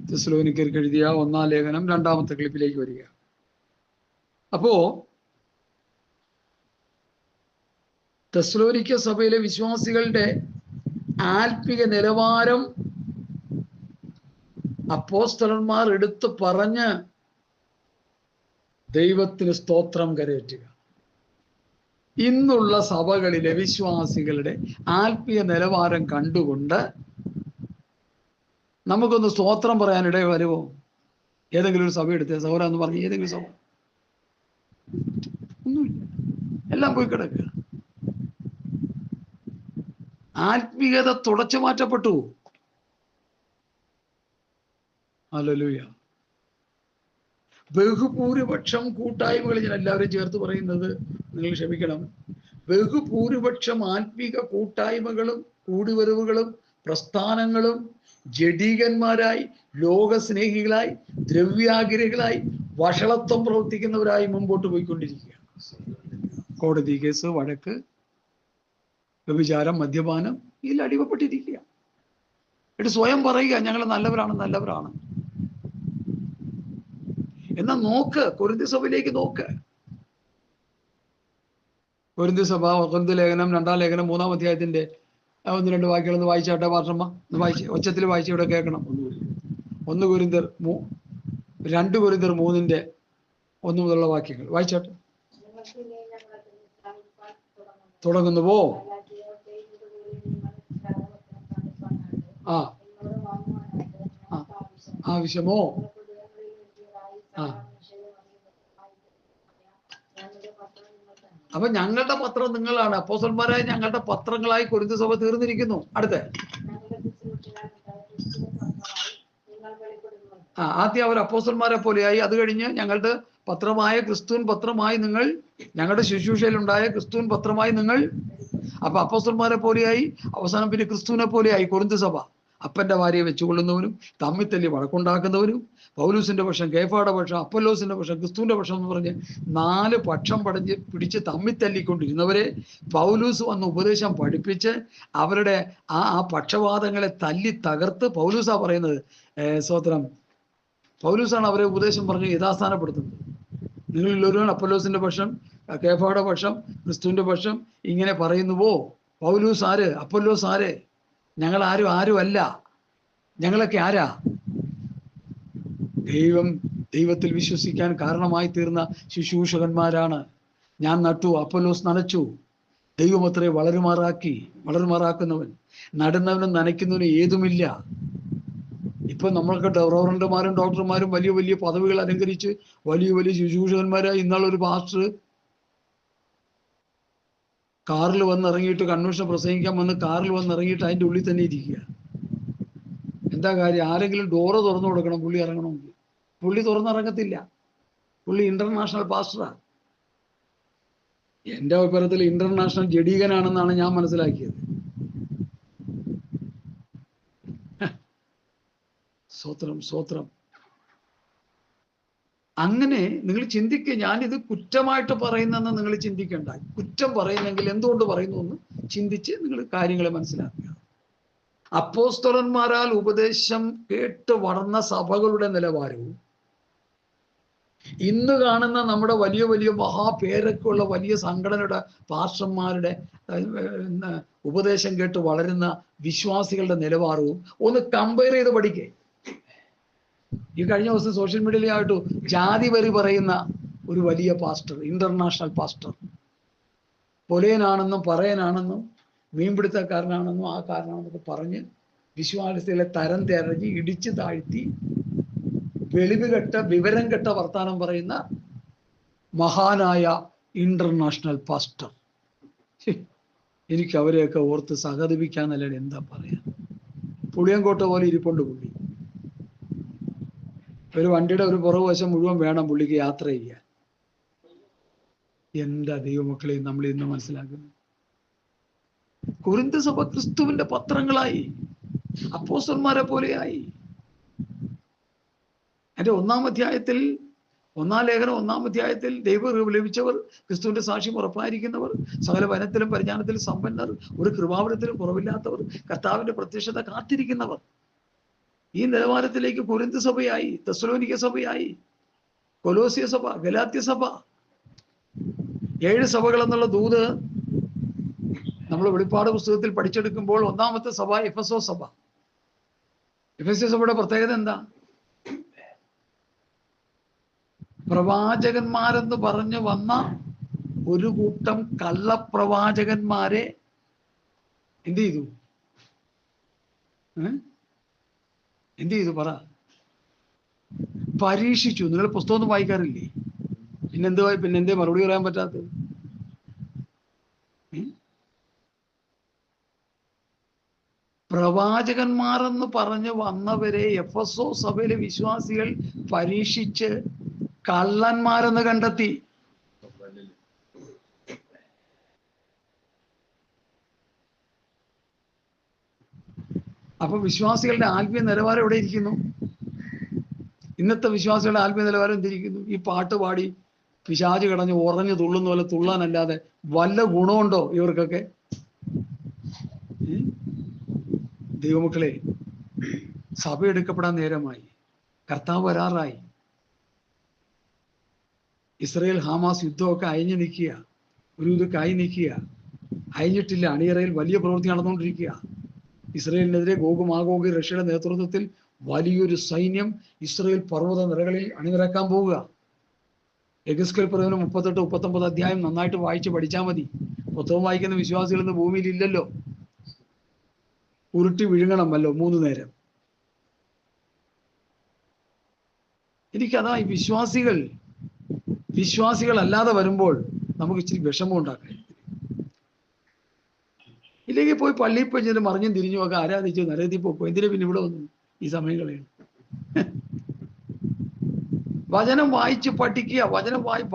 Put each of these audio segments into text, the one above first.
തെസ്സലോനിക്കർക്ക് എഴുതിയ 1-ാം ലേഖനം 2-ാമത്തെ ക്ലിപ്പിലേക്ക് വരിക. അപ്പോ തെസ്സലോനിക്ക സഭയിലെ വിശ്വാസികളുടെ ആത്മിക നിലവാരം അപ്പോസ്തലന്മാർ എടുത്തു പറഞ്ഞ് ദൈവത്തിന് സ്തോത്രം കരയറ്റുക. ഇന്നുള്ള സഭകളിലെ വിശ്വാസികളുടെ ആത്മീയ നിലവാരം കണ്ടുകൊണ്ട് നമുക്കൊന്ന് സ്തോത്രം പറയാനിട വരുമോ? ഏതെങ്കിലും ഒരു സഭ എടുത്തേ സഹോദരാ എന്ന് പറഞ്ഞ് ഏതെങ്കിലും സഭ? ഒന്നുമില്ല, എല്ലാം പോയി കിടക്കുക. ആത്മീയത തുടച്ചു മാറ്റപ്പെട്ടു. ഹല്ലേലൂയ. ബഹുഭൂരിപക്ഷം കൂട്ടായ്മകൾ, ഞാൻ എല്ലാവരും ചേർത്ത് പറയുന്നത് നിങ്ങൾ ക്ഷമിക്കണം, ബഹുഭൂരിപക്ഷം ആത്മീക കൂട്ടായ്മകളും കൂടിവരവുകളും പ്രസ്ഥാനങ്ങളും ജഡീകന്മാരായി, ലോകസ്നേഹികളായി, ദ്രവ്യാഗ്രഹികളായി, വഷളത്വം പ്രവർത്തിക്കുന്നവരായി മുമ്പോട്ട് പോയിക്കൊണ്ടിരിക്കുകയാണ്. കോടതി കേസ്, വഴക്ക്, വ്യഭിചാരം, മദ്യപാനം, ഇതിൽ അടിമപ്പെട്ടിരിക്കുക. എന്നിട്ട് സ്വയം പറയുക ഞങ്ങൾ നല്ലവരാണ്. എന്നാ നോക്ക്, കൊരിന്ത്യർ സഭയിലേക്ക് നോക്ക്. കൊരിന്ത്യർ സഭ, കൊരിന്ത്യർ ലേഖനം 2-ാം ലേഖനം 3-ാം അധ്യായത്തിന്റെ 1-2 വാക്യങ്ങളൊന്ന് വായിച്ചാട്ടെ പാർഷമ്മ, ഒന്ന് വായിച്ച് ഒച്ചത്തിൽ വായിച്ച് ഇവിടെ കേൾക്കണം. 2 കൊരിന്ത്യർ 3-ന്റെ 1 മുതലുള്ള വാക്യങ്ങൾ വായിച്ചാട്ടെ. തുടങ്ങുന്നുവോ? ആവശ്യമോ? അപ്പൊ ഞങ്ങളുടെ പത്രം നിങ്ങളാണ്. അപ്പോസ്തലന്മാരായ ഞങ്ങളുടെ പത്രങ്ങളായി കൊരിന്ത്യർ സഭ തീർന്നിരിക്കുന്നു. അടുത്ത ആദ്യം അവർ അപ്പോസ്തലന്മാരെ പോലെയായി, അത് കഴിഞ്ഞ് ഞങ്ങളുടെ പത്രമായ ക്രിസ്തുവിൻ പത്രമായി നിങ്ങൾ, ഞങ്ങളുടെ ശുശ്രൂഷയിലുണ്ടായ ക്രിസ്തുവിൻ പത്രമായി നിങ്ങൾ. അപ്പൊ അപ്പോസ്തലന്മാരെ പോലെയായി, അവസാനം പിന്നെ ക്രിസ്തുവിനെ പോലെയായി കൊരിന്ത്യർ സഭ. അപ്പന്റെ ഭാര്യയെ വെച്ചുകൊള്ളുന്നവനും തമ്മിൽ തല്ലി വഴക്കുണ്ടാക്കുന്നവനും, പൗലൂസിന്റെ പക്ഷം, കേഫായുടെ പക്ഷം, അപ്പൊല്ലോസിന്റെ പക്ഷം, ക്രിസ്തുവിന്റെ പക്ഷം എന്ന് പറഞ്ഞ് 4 പക്ഷം പിടിച്ച് തമ്മിൽ തല്ലിക്കൊണ്ടിരുന്നവരെ പൗലൂസ് വന്ന് ഉപദേശം പഠിപ്പിച്ച് അവരുടെ ആ പക്ഷവാദങ്ങളെ തല്ലി തകർത്ത്, പൗലൂസാ പറയുന്നത്, സ്തോത്രം, പൗലൂസാണ് അവരെ ഉപദേശം പറഞ്ഞ് യഥാസ്ഥാനപ്പെടുത്തുന്നത്. നിങ്ങളിൽ ഒരുവൻ അപ്പൊല്ലോസിന്റെ പക്ഷം, കേഫായുടെ പക്ഷം, ക്രിസ്തുവിന്റെ പക്ഷം, ഇങ്ങനെ പറയുന്നുവോ? പൗലൂസ് ആര്? അപ്പൊല്ലോസ് ആര്? ഞങ്ങൾ ആരും അല്ല. ഞങ്ങളൊക്കെ ആരാ? ദൈവത്തിൽ വിശ്വസിക്കാൻ കാരണമായി തീർന്ന ശുശ്രൂഷകന്മാരാണ്. ഞാൻ നട്ടു, അപ്പൊല്ലോസ് നനച്ചു, ദൈവമത്രേ വളരുമാറാക്കുന്നവൻ. നടുന്നവനും നനയ്ക്കുന്നവനും ഏതുമില്ല. ഇപ്പൊ നമ്മൾക്ക് റവറന്റുമാരും ഡോക്ടർമാരും വലിയ വലിയ പദവികൾ അലങ്കരിച്ച് വലിയ വലിയ ശുശ്രൂഷകന്മാരായി. ഇന്നാളൊരു പാസ്റ്റർ കാറിൽ വന്നിറങ്ങിയിട്ട്, കൺവെൻഷൻ പ്രസംഗിക്കാൻ വന്ന് കാറിൽ വന്നിറങ്ങിയിട്ട് അതിൻ്റെ ഉള്ളിൽ തന്നെ ഇരിക്കുക. എന്താ കാര്യം? ആരെങ്കിലും ഡോറ് തുറന്നു കൊടുക്കണം പുള്ളി ഇറങ്ങണമെങ്കിൽ. പുള്ളി തുറന്നിറങ്ങത്തില്ല. പുള്ളി ഇന്റർനാഷണൽ പാസ്റ്ററാ. എൻ്റെ അഭിപ്രായത്തിൽ ഇന്റർനാഷണൽ ജഡീകനാണെന്നാണ് ഞാൻ മനസ്സിലാക്കിയത്. സ്വത്രം. അങ്ങനെ നിങ്ങൾ ചിന്തിക്കുക. ഞാനിത് കുറ്റമായിട്ട് പറയുന്നെന്ന് നിങ്ങൾ ചിന്തിക്കേണ്ട. കുറ്റം പറയുന്നെങ്കിൽ എന്തുകൊണ്ട് പറയുന്നു എന്ന് ചിന്തിച്ച് നിങ്ങൾ കാര്യങ്ങളെ മനസ്സിലാക്കുക. അപ്പോസ്തലന്മാരാൽ ഉപദേശം കേട്ട് വളർന്ന സഭകളുടെ നിലവാരവും ഇന്ന് കാണുന്ന നമ്മുടെ വലിയ വലിയ മഹാപേരൊക്കെയുള്ള വലിയ സംഘടനയുടെ പാസ്റ്റർമാരുടെ ഉപദേശം കേട്ട് വളരുന്ന വിശ്വാസികളുടെ നിലവാരവും ഒന്ന് കമ്പയർ ചെയ്ത് പഠിക്കേ. ഈ കഴിഞ്ഞ ദിവസം സോഷ്യൽ മീഡിയയിലായിട്ട് ജാതി വരി പറയുന്ന ഒരു വലിയ പാസ്റ്റർ, ഇന്റർനാഷണൽ പാസ്റ്റർ, പൊലേനാണെന്നും പറയനാണെന്നും മീൻപിടുത്തക്കാരനാണെന്നും ആ കാരനാണെന്നൊക്കെ പറഞ്ഞ് വിശ്വാസികളെ തരം തിരഞ്ഞ് ഇടിച്ചു താഴ്ത്തി വെളിവുകെട്ട വിവരം കെട്ട വർത്താനം പറയുന്ന മഹാനായ ഇന്റർനാഷണൽ പാസ്റ്റർ. എനിക്ക് അവരെയൊക്കെ ഓർത്ത് സഹതപിക്കാന്നല്ലാതെ എന്താ പറയാ. പുളിയങ്കോട്ട പോലെ ഇരിപ്പുണ്ട് പുള്ളി. ഒരു വണ്ടിയുടെ ഒരു പുറകുവശം മുഴുവൻ വേണം പുള്ളിക്ക് യാത്ര ചെയ്യാൻ. എന്താ ദൈവമക്കളെ നമ്മൾ ഇന്ന് മനസ്സിലാക്കുന്നത്? കൊരിന്ത്യർ സഭ ക്രിസ്തുവിന്റെ പത്രങ്ങളായി, അപ്പോസ്തലന്മാരെ പോലെയായി. എൻ്റെ 1-ാം അധ്യായത്തിൽ, 1-ാം ലേഖനം 1-ാം അധ്യായത്തിൽ ദൈവം ലഭിച്ചവർ, ക്രിസ്തുവിന്റെ സാക്ഷ്യം ഉറപ്പായിരിക്കുന്നവർ, സകല വനത്തിലും പരിജ്ഞാനത്തിലും സമ്പന്നർ, ഒരു കൃപാവരത്തിലും കുറവില്ലാത്തവർ, കർത്താവിന്റെ പ്രത്യക്ഷത കാത്തിരിക്കുന്നവർ. ഈ നിലവാരത്തിലേക്ക് കൊരിന്ത് സഭയായി, തെസ്സലോനിക്ക സഭയായി, കൊലോസ്യ സഭ, ഗലാത്യ സഭ, 7 സഭകൾ എന്നുള്ള ദൂത് നമ്മൾ വെളിപ്പാട് പുസ്തകത്തിൽ പഠിച്ചെടുക്കുമ്പോൾ ഒന്നാമത്തെ സഭ എഫെസോ സഭ. എഫെസ്യ സഭയുടെ പ്രത്യേകത എന്താ? പ്രവാചകന്മാരെന്ന് പറഞ്ഞു വന്ന ഒരു കൂട്ടം കള്ളപ്രവാചകന്മാരെ എന്ത് ചെയ്തു? എന്ത് ചെയ്തു പറ? പരീക്ഷിച്ചു. നിങ്ങൾ പുസ്തകമൊന്നും വായിക്കാറില്ലേ? പിന്നെന്തേ മറുപടി പറയാൻ പറ്റാത്തത്? പ്രവാചകന്മാരെന്ന് പറഞ്ഞു വന്നവരെ എഫെസോ സഭയിലെ വിശ്വാസികൾ പരീക്ഷിച്ച് കള്ളന്മാരെന്ന് കണ്ടെത്തി. അപ്പൊ വിശ്വാസികളുടെ ആത്മീയ നിലവാരം എവിടെ ഇരിക്കുന്നു? ഇന്നത്തെ വിശ്വാസികളുടെ ആത്മീയ നിലവാരം എന്തിരിക്കുന്നു? ഈ പാട്ട് പാടി പിശാച് കടഞ്ഞ് ഉറഞ്ഞു തുള്ളുന്ന പോലെ തുള്ളാനല്ലാതെ വല്ല ഗുണമുണ്ടോ ഇവർക്കൊക്കെ? ദൈവമക്കളെ, സഭ എടുക്കപ്പെടാൻ നേരമായി. കർത്താവ് വരാറായി. ഇസ്രയേൽ ഹമാസ് യുദ്ധമൊക്കെ അയഞ്ഞു നിൽക്കുക, ഒരു കായി നിൽക്കുക. അയഞ്ഞിട്ടില്ല. അണിയറയിൽ വലിയ പ്രവൃത്തി നടന്നുകൊണ്ടിരിക്കുക. ഇസ്രയേലിനെതിരെ ഗോഗും മാഗോഗ് റഷ്യയുടെ നേതൃത്വത്തിൽ വലിയൊരു സൈന്യം ഇസ്രയേൽ പർവ്വത നിരകളിൽ അണിനിരക്കാൻ പോവുക. എഗസ്കേൽ പ്രവചനം 38-39 അധ്യായം നന്നായിട്ട് വായിച്ച് പഠിച്ചാൽ മതി. പുസ്തകം വായിക്കുന്ന വിശ്വാസികൾ ഇന്ന് ഭൂമിയിൽ ഇല്ലല്ലോ. ഉരുട്ടി വിഴുങ്ങണമല്ലോ 3 നേരം. എനിക്കതാ ഈ വിശ്വാസികളല്ലാതെ വരുമ്പോൾ നമുക്ക് ഇച്ചിരി വിഷമം ഉണ്ടാക്കാം. ഇല്ലെങ്കിൽ പോയി പള്ളിയിൽ പോയി ചെന്ന് മറിഞ്ഞും തിരിഞ്ഞും ഒക്കെ ആരാധിച്ചു നരകത്തിൽ പോക്കും. എന്തിനാ പിന്നെ ഇവിടെ വന്നു ഈ സമയങ്ങളെയാണ്? വചനം വായിച്ച് പഠിക്കുക.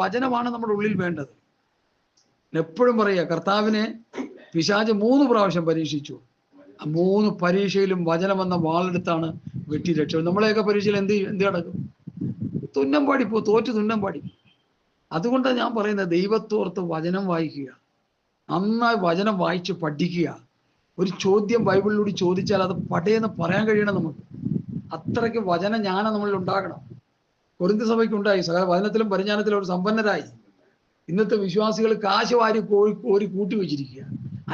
വചനമാണ് നമ്മുടെ ഉള്ളിൽ വേണ്ടത്. എപ്പോഴും പറയുക, കർത്താവിനെ പിശാച് 3 പ്രാവശ്യം പരീക്ഷിച്ചു. 3 പരീക്ഷയിലും വചനമെന്ന വാളെടുത്താണ് വെട്ടി രക്ഷ. നമ്മളെയൊക്കെ പരീക്ഷയിൽ എന്ത് നടക്കും? തുന്നം പാടിപ്പോ, തോറ്റ് തുന്നം പാടി. അതുകൊണ്ടാണ് ഞാൻ പറയുന്നത്, ദൈവത്തോർത്ത് വചനം വായിക്കുക, നന്നായി വചനം വായിച്ച് പഠിക്കുക. ഒരു ചോദ്യം ബൈബിളിലൂടെ ചോദിച്ചാൽ അത് പടയെന്ന് പറയാൻ കഴിയണം നമുക്ക്. അത്രയ്ക്ക് വചന ജ്ഞാനം നമ്മളിൽ ഉണ്ടാകണം. കൊരിന്ത് സഭയ്ക്ക് ഉണ്ടായി. സകല വചനത്തിലും പരിജ്ഞാനത്തിലും ഒരു സമ്പന്നരായി. ഇന്നത്തെ വിശ്വാസികൾ കാശ് വാരി കോരി കൂട്ടി വെച്ചിരിക്കുക.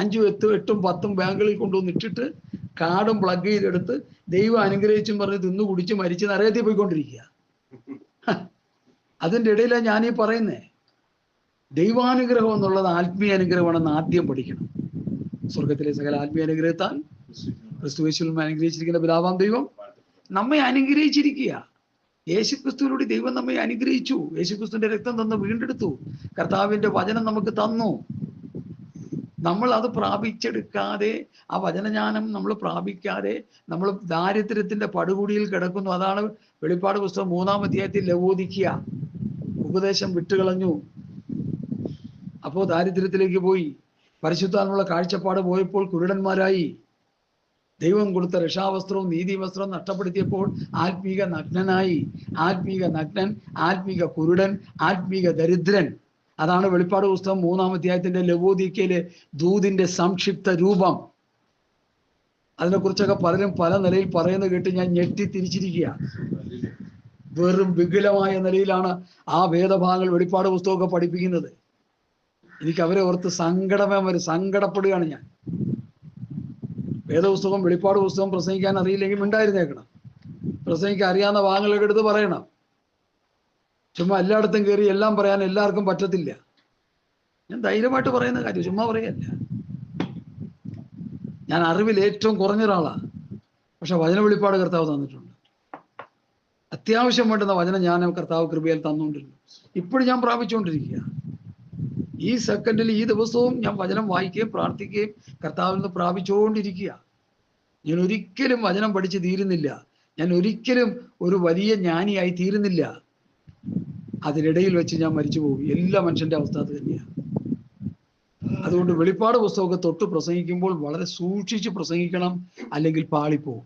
5, 8, 10 ബാങ്കുകളിൽ കൊണ്ടുവന്ന് ഇട്ടിട്ട് കാർഡും പ്ലഗ് ചെയ്തെടുത്ത് ദൈവം അനുഗ്രഹിച്ചും പറഞ്ഞ് തിന്നു കുടിച്ച് മരിച്ച് നരകത്തിൽ പോയിക്കൊണ്ടിരിക്കുക. അതിൻ്റെ ഇടയിലാണ് ഞാനീ പറയുന്നേ, ദൈവാനുഗ്രഹം എന്നുള്ളത് ആത്മീയ അനുഗ്രഹമാണെന്ന് ആദ്യം പഠിക്കണം. സ്വർഗത്തിലെ സകല ആത്മീയ അനുഗ്രഹത്താൽ ക്രിസ്തുയേശുവിൽ അനുഗ്രഹിച്ചിരിക്കുന്ന പിതാവാം ദൈവം നമ്മെ അനുഗ്രഹിച്ചിരിക്കുക. യേശുക്രിസ്തുവിലൂടെ ദൈവം നമ്മെ അനുഗ്രഹിച്ചു. യേശുക്രിസ്തുവിന്റെ രക്തം തന്ന് വീണ്ടെടുത്തു. കർത്താവിന്റെ വചനം നമുക്ക് തന്നു. നമ്മൾ അത് പ്രാപിച്ചെടുക്കാതെ, ആ വചനജ്ഞാനം നമ്മൾ പ്രാപിക്കാതെ നമ്മൾ ദാരിദ്ര്യത്തിന്റെ പടുകുടിയിൽ കിടക്കുന്നു. അതാണ് വെളിപ്പാട് പുസ്തകം 3-ാം അധ്യായത്തിൽ ലവോദിക്കുക ഉപദേശം വിട്ടുകളഞ്ഞു. അപ്പോൾ ദാരിദ്ര്യത്തിലേക്ക് പോയി. പരിശുദ്ധാത്മാവുള്ള കാഴ്ചപ്പാട് പോയപ്പോൾ കുരുടന്മാരായി. ദൈവം കൊടുത്ത രക്ഷാവസ്ത്രവും നീതിവസ്ത്രവും നഷ്ടപ്പെടുത്തിയപ്പോൾ ആത്മീക നഗ്നനായി. ആത്മീക നഗ്നൻ, ആത്മീക കുരുടൻ, ആത്മീക ദരിദ്രൻ. അതാണ് വെളിപ്പാട് പുസ്തകം 3-ാം അധ്യായത്തിന്റെ ലവോദിക്കയിലെ ദൂതിന്റെ സംക്ഷിപ്ത രൂപം. അതിനെക്കുറിച്ചൊക്കെ പലരും പല നിലയിൽ പറയുന്നത് കേട്ട് ഞാൻ ഞെട്ടിത്തിരിച്ചിരിക്കുക. വെറും വികലമായ നിലയിലാണ് ആ വേദഭാഗങ്ങൾ വെളിപ്പാട് പുസ്തകമൊക്കെ പഠിപ്പിക്കുന്നത്. എനിക്ക് അവരെ ഓർത്ത് സങ്കടപ്പെടുകയാണ് ഞാൻ. വേദപുസ്തകം വെളിപ്പാട് പുസ്തകം പ്രസംഗിക്കാൻ അറിയില്ലെങ്കിൽ മിണ്ടായിരുന്നേക്കണം. പ്രസംഗിക്കാൻ അറിയാവുന്ന ഭാഗങ്ങളൊക്കെ എടുത്ത് പറയണം. ചുമ്മാ എല്ലായിടത്തും കയറി എല്ലാം പറയാൻ എല്ലാവർക്കും പറ്റത്തില്ല. ഞാൻ ധൈര്യമായിട്ട് പറയുന്ന കാര്യം, ചുമ്മാ പറയല്ല. ഞാൻ അറിവിൽ ഏറ്റവും കുറഞ്ഞ ഒരാളാണ്. പക്ഷെ വചന വെളിപ്പാട് കർത്താവ് തന്നിട്ടുണ്ട്. അത്യാവശ്യം വേണ്ടുന്ന വചനം ഞാൻ കർത്താവ് കൃപയാൽ തന്നുകൊണ്ടിരുന്നു. ഇപ്പോഴും ഞാൻ പ്രാപിച്ചുകൊണ്ടിരിക്കുക. ഈ സെക്കൻഡിൽ, ഈ ദിവസവും ഞാൻ വചനം വായിക്കുകയും പ്രാർത്ഥിക്കുകയും കർത്താവിൽ നിന്ന് പ്രാപിച്ചുകൊണ്ടിരിക്കുക. ഞാൻ ഒരിക്കലും വചനം പഠിച്ച് തീരുന്നില്ല. ഞാൻ ഒരിക്കലും ഒരു വലിയ ജ്ഞാനിയായി തീരുന്നില്ല. അതിനിടയിൽ വെച്ച് ഞാൻ മരിച്ചു പോകും. എല്ലാ മനുഷ്യന്റെ അവസ്ഥ അത് തന്നെയാണ്. അതുകൊണ്ട് വെളിപ്പാട് പുസ്തകമൊക്കെ തൊട്ട് പ്രസംഗിക്കുമ്പോൾ വളരെ സൂക്ഷിച്ച് പ്രസംഗിക്കണം, അല്ലെങ്കിൽ പാളിപ്പോവും.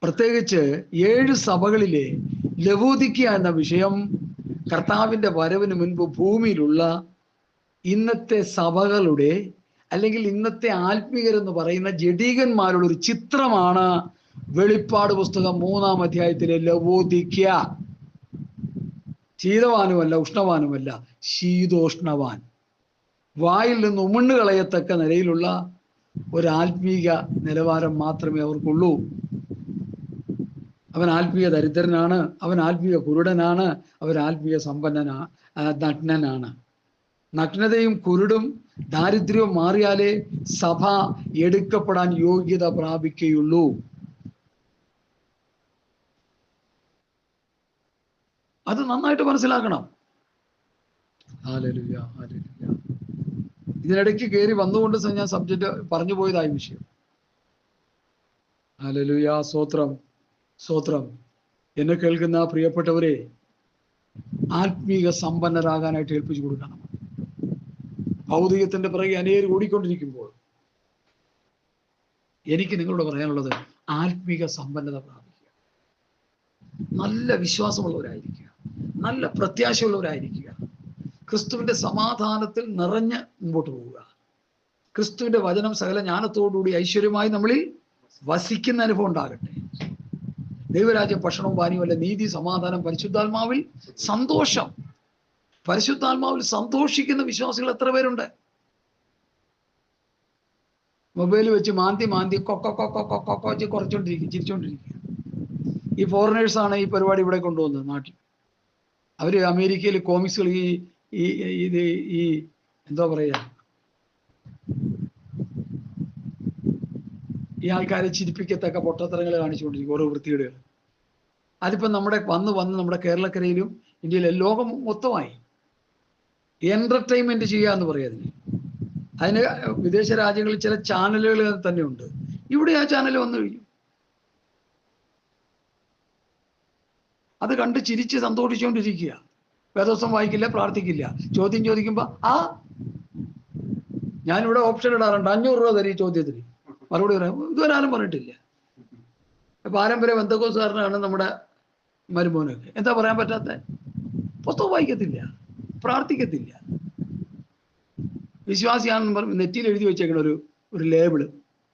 പ്രത്യേകിച്ച് 7 സഭകളിലെ ലവോദിക്ക എന്ന വിഷയം കർത്താവിന്റെ വരവിന് മുൻപ് ഭൂമിയിലുള്ള ഇന്നത്തെ സഭകളുടെ, അല്ലെങ്കിൽ ഇന്നത്തെ ആത്മീയരെന്ന് പറയുന്ന ജഡീകന്മാരുടെ ഒരു ചിത്രമാണ് വെളിപ്പാട് പുസ്തകം 3-ാം അധ്യായത്തിലെ ലവോദിക്യ, ശീതവാനുമല്ല ഉഷ്ണവാനുമല്ല, ശീതോഷ്ണവാൻ, വായിൽ നിന്ന് ഉമിണ്ണു കളയത്തക്ക നിലയിലുള്ള ഒരു ആത്മീക നിലവാരം മാത്രമേ അവർക്കുള്ളൂ. അവൻ ആത്മീയ ദരിദ്രനാണ്, അവൻ ആത്മീയ കുരുടനാണ്, അവൻ ആത്മീയ നഗ്നനാണ്. നഗ്നതയും കുരുടും ദാരിദ്ര്യവും മാറിയാലേ സഭ എടുക്കപ്പെടാൻ യോഗ്യത പ്രാപിക്കുകയുള്ളൂ. അത് നന്നായിട്ട് മനസ്സിലാക്കണം. Hallelujah, hallelujah. ഇതിനിടയ്ക്ക് കയറി വന്നുകൊണ്ട് ഞാൻ സബ്ജക്റ്റ് പറഞ്ഞു പോയതായ വിഷയം. ഹല്ലേലൂയ, സ്തോത്രം, സ്തോത്രം. എന്നെ കേൾക്കുന്ന പ്രിയപ്പെട്ടവരെ, ആത്മീക സമ്പന്നരാകാനായിട്ട് ഏൽപ്പിച്ചു കൊടുക്കണം. ഭൗതികത്തിന്റെ പിറകെ അനേകം ഓടിക്കൊണ്ടിരിക്കുമ്പോൾ എനിക്ക് നിങ്ങളോട് പറയാനുള്ളത്, ആത്മീക സമ്പന്നത പ്രാപിക്കുക, നല്ല വിശ്വാസമുള്ളവരായിരിക്കുക, നല്ല പ്രത്യാശയുള്ളവരായിരിക്കുക, ക്രിസ്തുവിന്റെ സമാധാനത്തിൽ നിറഞ്ഞ് മുമ്പോട്ട് പോവുക. ക്രിസ്തുവിന്റെ വചനം സകല ജ്ഞാനത്തോടുകൂടി ഐശ്വര്യമായി നമ്മളിൽ വസിക്കുന്ന അനുഭവം ഉണ്ടാകട്ടെ. ദൈവരാജ്യം ഭക്ഷണവും പാനീയമല്ല, നീതി, സമാധാനം, പരിശുദ്ധാത്മാവിൽ സന്തോഷം. പരിശുദ്ധാത്മാവിൽ സന്തോഷിക്കുന്ന വിശ്വാസികൾ എത്ര പേരുണ്ട്? മൊബൈൽ വെച്ച് മാന്തി കൊക്കൊ കുറച്ചോണ്ടിരിക്കും, ചിരിച്ചോണ്ടിരിക്കുക. ഈ ഫോറിനേഴ്സാണ് ഈ പരിപാടി ഇവിടെ കൊണ്ടുവന്നത് നാട്ടിൽ. അവര് അമേരിക്കയിൽ കോമിക്സുകൾ ഈ എന്താ പറയാ, ഈ ആൾക്കാരെ ചിരിപ്പിക്കത്തക്ക പൊട്ടത്തരങ്ങൾ കാണിച്ചുകൊണ്ടിരിക്കും, ഓരോ വൃത്തികേടുകൾ. അതിപ്പം വന്ന് നമ്മുടെ കേരളക്കരയിലും ഇന്ത്യയിലെ ലോകം മൊത്തമായി എന്റർടൈൻമെന്റ് ചെയ്യുക എന്ന് പറയാം. അതിന് വിദേശ രാജ്യങ്ങളിൽ ചില ചാനലുകൾ തന്നെ ഉണ്ട്. ഇവിടെ ആ ചാനൽ വന്നു കഴിഞ്ഞു. അത് കണ്ട് ചിരിച്ച് സന്തോഷിച്ചുകൊണ്ടിരിക്കുക. വേദോസം വായിക്കില്ല, പ്രാർത്ഥിക്കില്ല. ചോദ്യം ചോദിക്കുമ്പോ ഞാനിവിടെ ഓപ്ഷൻ ഇടാറുണ്ട്, 500 രൂപ തരും ഈ ചോദ്യത്തിന് മറുപടി പറയാം. ഇതുവരെ ആരും പറഞ്ഞിട്ടില്ല. പാരമ്പര്യ ബന്ധക്കോസുകാരനാണ് നമ്മുടെ മരുമോനൊക്കെ. എന്താ പറയാൻ പറ്റാത്ത? പുസ്തകം വായിക്കത്തില്ല, പ്രാർത്ഥിക്കത്തില്ല. വിശ്വാസിയാണെന്ന് പറഞ്ഞ് നെറ്റിയിൽ എഴുതി വെച്ചേക്കണ ഒരു ലേബിള്,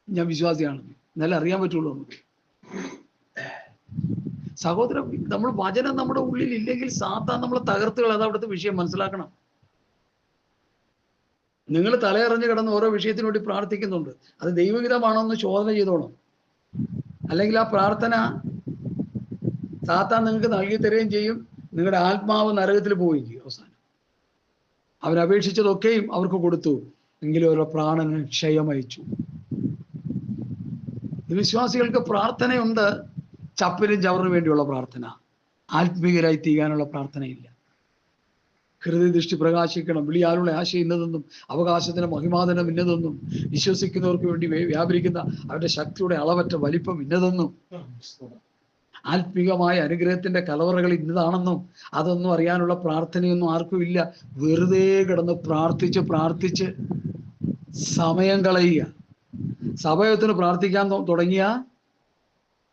ഞാൻ വിശ്വാസിയാണെന്ന്. എന്നാലും അറിയാൻ പറ്റുള്ളൂ. സഹോദരൻ, നമ്മൾ വചനം നമ്മുടെ ഉള്ളിൽ ഇല്ലെങ്കിൽ സാത്താൻ നമ്മളെ തകർത്തുകൾ. അത് അവിടുത്തെ വിഷയം മനസ്സിലാക്കണം. നിങ്ങൾ തലയറിഞ്ഞ് കിടന്ന് ഓരോ വിഷയത്തിനു വേണ്ടി പ്രാർത്ഥിക്കുന്നുണ്ട്. അത് ദൈവഹിതമാണോ എന്ന് ശോധന ചെയ്തോണം. അല്ലെങ്കിൽ ആ പ്രാർത്ഥന സാത്താൻ നിങ്ങൾക്ക് നൽകി തരുകയും ചെയ്യും. നിങ്ങളുടെ ആത്മാവ് നരകത്തിൽ പോവുകയും അവസാനം. അവരപേക്ഷിച്ചതൊക്കെയും അവർക്ക് കൊടുത്തു, എങ്കിലും അവരുടെ പ്രാണന് ക്ഷയമയച്ചു. വിശ്വാസികൾക്ക് പ്രാർത്ഥനയുണ്ട്, ചപ്പിനും ചവറിനും വേണ്ടിയുള്ള പ്രാർത്ഥന. ആത്മീകരായി തീരാനുള്ള പ്രാർത്ഥനയില്ല. ഹൃദയദൃഷ്ടി പ്രകാശിക്കണം. വിളിയാലുള്ള ആശ ഇന്നതെന്നും അവകാശത്തിന് മഹിമാതനം ഇന്നതെന്നും വിശ്വസിക്കുന്നവർക്ക് വേണ്ടി വ്യാപരിക്കുന്ന അവരുടെ ശക്തിയുടെ അളവറ്റ വലിപ്പം ഇന്നതെന്നും ആത്മീകമായ അനുഗ്രഹത്തിന്റെ കലവറകൾ ഇന്നതാണെന്നും അതൊന്നും അറിയാനുള്ള പ്രാർത്ഥനയൊന്നും ആർക്കും ഇല്ല. വെറുതെ കിടന്ന് പ്രാർത്ഥിച്ച് സമയം കളയുക. സഭയത്തിന് പ്രാർത്ഥിക്കാൻ തുടങ്ങിയ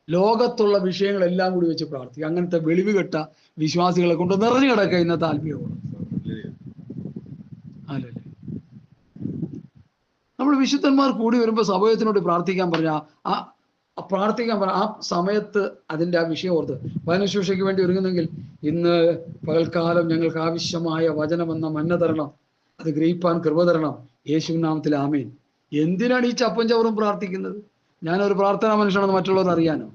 ലോകത്തുള്ള വിഷയങ്ങളെല്ലാം കൂടി വെച്ച് പ്രാർത്ഥിക്കുക. അങ്ങനത്തെ വെളിവ് കെട്ട വിശ്വാസികളെ കൊണ്ട് നിറഞ്ഞു കിടക്കുക ഇന്നത്തെ ആത്മീയമാണ്. അല്ലല്ലേ, നമ്മൾ വിശുദ്ധന്മാർ കൂടി വരുമ്പോൾ സഭയത്തിനോട് പ്രാർത്ഥിക്കാൻ പറഞ്ഞ ആ സമയത്ത് അതിൻ്റെ ആ വിഷയം ഓർത്ത് വചനശുശ്രൂഷയ്ക്ക് വേണ്ടി ഒരുങ്ങുന്നെങ്കിൽ, ഇന്ന് പകൽക്കാലം ഞങ്ങൾക്ക് ആവശ്യമായ വചനമെന്ന മന്ന തരണം, അത് ഗ്രഹിപ്പാൻ കൃപ തരണം, യേശു നാമത്തിൽ ആമേൻ. എന്തിനാണ് ഈ ചപ്പൻ ചവറും പ്രാർത്ഥിക്കുന്നത്? ഞാനൊരു പ്രാർത്ഥനാ മനുഷ്യനാണെന്ന് മറ്റുള്ളവർ അറിയാനോ?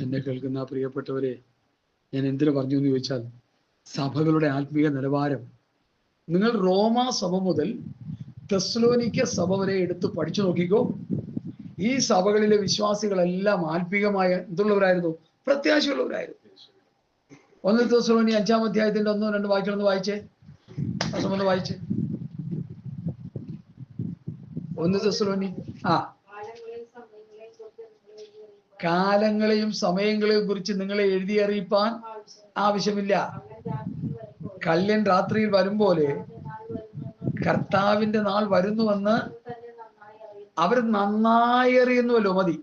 എന്നെ കേൾക്കുന്ന പ്രിയപ്പെട്ടവരെ, ഞാൻ എന്തിനു പറഞ്ഞു എന്ന് ചോദിച്ചാൽ, സഭകളുടെ ആത്മീയ നിലവാരം നിങ്ങൾ റോമാ സഭ മുതൽ തെസ്സലോനിക്ക സഭ വരെ എടുത്ത് പഠിച്ചു നോക്കിക്കോ. ഈ സഭകളിലെ വിശ്വാസികളെല്ലാം ആത്മീകമായ എന്തുള്ളവരായിരുന്നു? പ്രത്യാശയുള്ളവരായിരുന്നു. 1 തെസ്സലോനി 5-ാം അധ്യായത്തിന്റെ 1-2 വാക്യങ്ങളൊന്ന് വായിച്ചേ. വായിച്ചേ 1 തെസ്സലോനി. കാലങ്ങളെയും സമയങ്ങളെയും കുറിച്ച് നിങ്ങളെ എഴുതി അറിയിപ്പാൻ ആവശ്യമില്ല. കല്യൻ രാത്രിയിൽ വരും പോലെ കർത്താവിന്റെ നാൾ വരുന്നുവെന്ന് അവർ നന്നായി അറിയുന്നുവല്ലോ. മതി.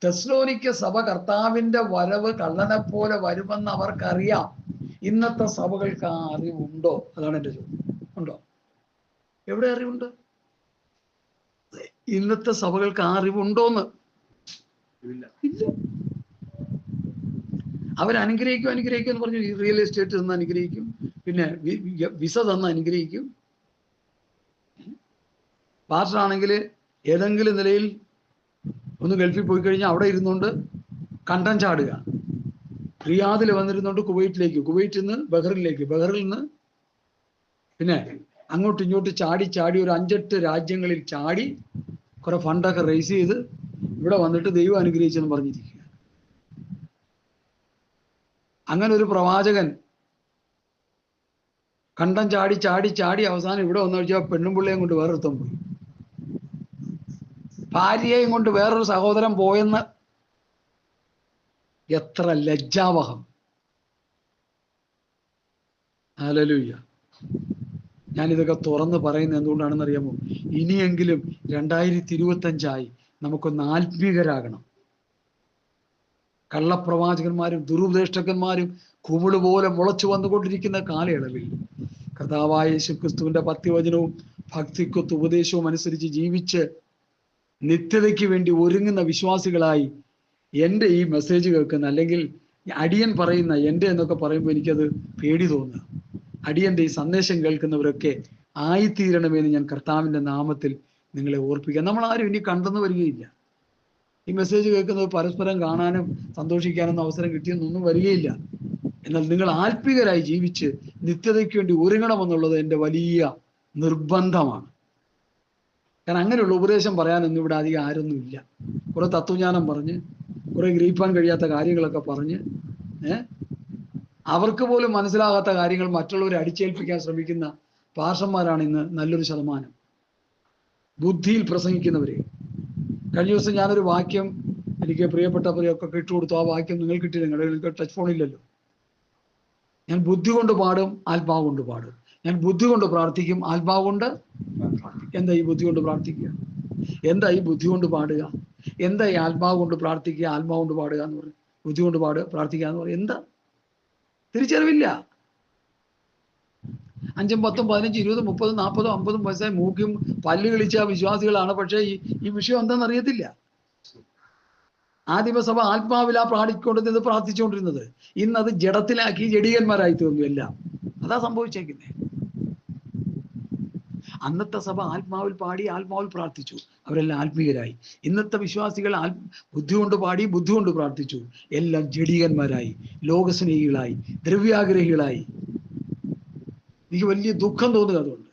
തെസ്സലോനിക്ക സഭ കർത്താവിന്റെ വരവ് കള്ളനെ പോലെ വരുമെന്ന് അവർക്കറിയാം. ഇന്നത്തെ സഭകൾക്ക് ആ അറിവുണ്ടോ? അതാണ് എൻ്റെ ചോദ്യം. ഉണ്ടോ? എവിടെ അറിവുണ്ട്? ഇന്നത്തെ സഭകൾക്ക് ആ അറിവുണ്ടോന്ന്? ഇല്ല. അവരനുഗ്രഹിക്കും അനുഗ്രഹിക്കും എന്ന് പറഞ്ഞു റിയൽ എസ്റ്റേറ്റ് തന്ന് അനുഗ്രഹിക്കും, പിന്നെ വിസ തന്ന് അനുഗ്രഹിക്കും. പാസ്റ്ററാണെങ്കിൽ ഏതെങ്കിലും നിലയിൽ ഒന്ന് ഗൾഫിൽ പോയി കഴിഞ്ഞാൽ അവിടെ ഇരുന്നുകൊണ്ട് കണ്ടം ചാടുക. റിയാദിൽ വന്നിരുന്നുകൊണ്ട് കുവൈറ്റിലേക്ക്, കുവൈറ്റിൽ നിന്ന് ബഹ്റിനിലേക്ക്, ബഹ്റിൽ നിന്ന് പിന്നെ അങ്ങോട്ടും ഇങ്ങോട്ട് ചാടി ചാടി ഒരു 5-8 രാജ്യങ്ങളിൽ ചാടി കുറെ ഫണ്ടൊക്കെ റേസ് ചെയ്ത് ഇവിടെ വന്നിട്ട് ദൈവം അനുഗ്രഹിച്ചെന്ന് പറഞ്ഞിരിക്കുക. അങ്ങനെ ഒരു പ്രവാചകൻ കണ്ടം ചാടി ചാടി ചാടി അവസാനം ഇവിടെ വന്നു വെച്ചാൽ പെണ്ണും പിള്ളയും കൊണ്ട് വേറൊരുത്തം പോയി, ഭാര്യയെയും കൊണ്ട് വേറൊരു സഹോദരൻ പോയെന്ന്. എത്ര ലജ്ജാവഹം! ഹല്ലേലൂയ. ഞാനിതൊക്കെ തുറന്ന് പറയുന്നത് എന്തുകൊണ്ടാണെന്ന് അറിയാമോ? ഇനിയെങ്കിലും 2025 നമുക്കൊന്ന് ആത്മീകരാകണം. കള്ളപ്രവാചകന്മാരും ദുരുപദേഷ്ടകന്മാരും കുമിള് പോലെ മുളച്ചു വന്നുകൊണ്ടിരിക്കുന്ന കാലയളവിൽ കർത്താവായ യേശുക്രിസ്തുവിന്റെ പത്യവചനവും ഭക്തിക്കൊത്ത് ഉപദേശവും അനുസരിച്ച് ജീവിച്ച് നിത്യതയ്ക്ക് വേണ്ടി ഒരുങ്ങുന്ന വിശ്വാസികളായി എൻ്റെ ഈ മെസ്സേജ് കേൾക്കുന്ന, അല്ലെങ്കിൽ അടിയൻ പറയുന്ന എൻ്റെ എന്നൊക്കെ പറയുമ്പോൾ എനിക്കത് പേടി തോന്നുക. അടിയൻ്റെ ഈ സന്ദേശം കേൾക്കുന്നവരൊക്കെ ആയിത്തീരണമെന്ന് ഞാൻ കർത്താവിൻ്റെ നാമത്തിൽ നിങ്ങളെ ഓർപ്പിക്കുക. നമ്മളാരും ഇനി കണ്ടെന്ന് വരികയില്ല. ഈ മെസ്സേജ് കേൾക്കുന്നത് പരസ്പരം കാണാനും സന്തോഷിക്കാനൊന്നും അവസരം കിട്ടിയെന്നൊന്നും വരികയില്ല. എന്നാൽ നിങ്ങൾ ആത്മീകരായി ജീവിച്ച് നിത്യതയ്ക്ക് വേണ്ടി ഒരുങ്ങണമെന്നുള്ളത് എൻ്റെ വലിയ നിർബന്ധമാണ്. കാരണം അങ്ങനെയുള്ള ഉപദേശം പറയാനൊന്നും ഇവിടെ അധികം ആരൊന്നും ഇല്ല. കുറെ തത്വജ്ഞാനം പറഞ്ഞ്, കുറെ ഗ്രഹിപ്പാൻ കഴിയാത്ത കാര്യങ്ങളൊക്കെ പറഞ്ഞ്, അവർക്ക് പോലും മനസ്സിലാകാത്ത കാര്യങ്ങൾ മറ്റുള്ളവരെ അടിച്ചേൽപ്പിക്കാൻ ശ്രമിക്കുന്ന പാർഷന്മാരാണ് ഇന്ന് നല്ലൊരു ശതമാനം. ബുദ്ധിയിൽ പ്രസംഗിക്കുന്നവര്. കഴിഞ്ഞ ദിവസം ഞാനൊരു വാക്യം എനിക്ക് പ്രിയപ്പെട്ടവരെയൊക്കെ ഇട്ടുകൊടുത്തു. ആ വാക്യം നിങ്ങൾ കിട്ടിയില്ല, നിങ്ങൾക്ക് ടച്ച് ഫോണില്ലല്ലോ. ഞാൻ ബുദ്ധി കൊണ്ട് പാടും, ആത്മാവ് കൊണ്ട് പാടും. ഞാൻ ബുദ്ധി കൊണ്ട് പ്രാർത്ഥിക്കും, ആത്മാവ് കൊണ്ട്. എന്താ ഈ ബുദ്ധി കൊണ്ട് പ്രാർത്ഥിക്കുക? എന്താ ഈ ബുദ്ധി കൊണ്ട് പാടുക? എന്താ ഈ ആത്മാവ് കൊണ്ട് പ്രാർത്ഥിക്കുക, ആത്മാവ് കൊണ്ട് പാടുക എന്ന് പറയും? ബുദ്ധി കൊണ്ട് പാടുക, പ്രാർത്ഥിക്കുക എന്ന് പറയും. എന്താ? തിരിച്ചറിവില്ല. 5, 10, 15, 20, 30, 40, 50 വയസ്സായി മൂക്കും പല്ല് കളിച്ച വിശ്വാസികളാണ്. പക്ഷേ ഈ വിഷയം എന്താണെന്ന് അറിയത്തില്ല. ആദിമസഭ ആത്മാവിലാ പാടിക്കൊണ്ടിരുന്നത്, പ്രാർത്ഥിച്ചുകൊണ്ടിരുന്നത്. ഇന്നത് ജഡത്തിലാക്കി ജഡീകന്മാരായി തീർന്നു എല്ലാം. അതാ സംഭവിച്ചേക്കുന്നത്. അന്നത്തെ സഭ ആത്മാവിൽ പാടി, ആത്മാവിൽ പ്രാർത്ഥിച്ചു, അവരെല്ലാം ആത്മീയരായി. ഇന്നത്തെ വിശ്വാസികൾ ബുദ്ധി കൊണ്ട് പാടി, ബുദ്ധി കൊണ്ട് പ്രാർത്ഥിച്ചു, എല്ലാം ജഡീകന്മാരായി, ലോകസ്നേഹികളായി, ദ്രവ്യാഗ്രഹികളായി. എനിക്ക് വലിയ ദുഃഖം തോന്നുക. അതുകൊണ്ട്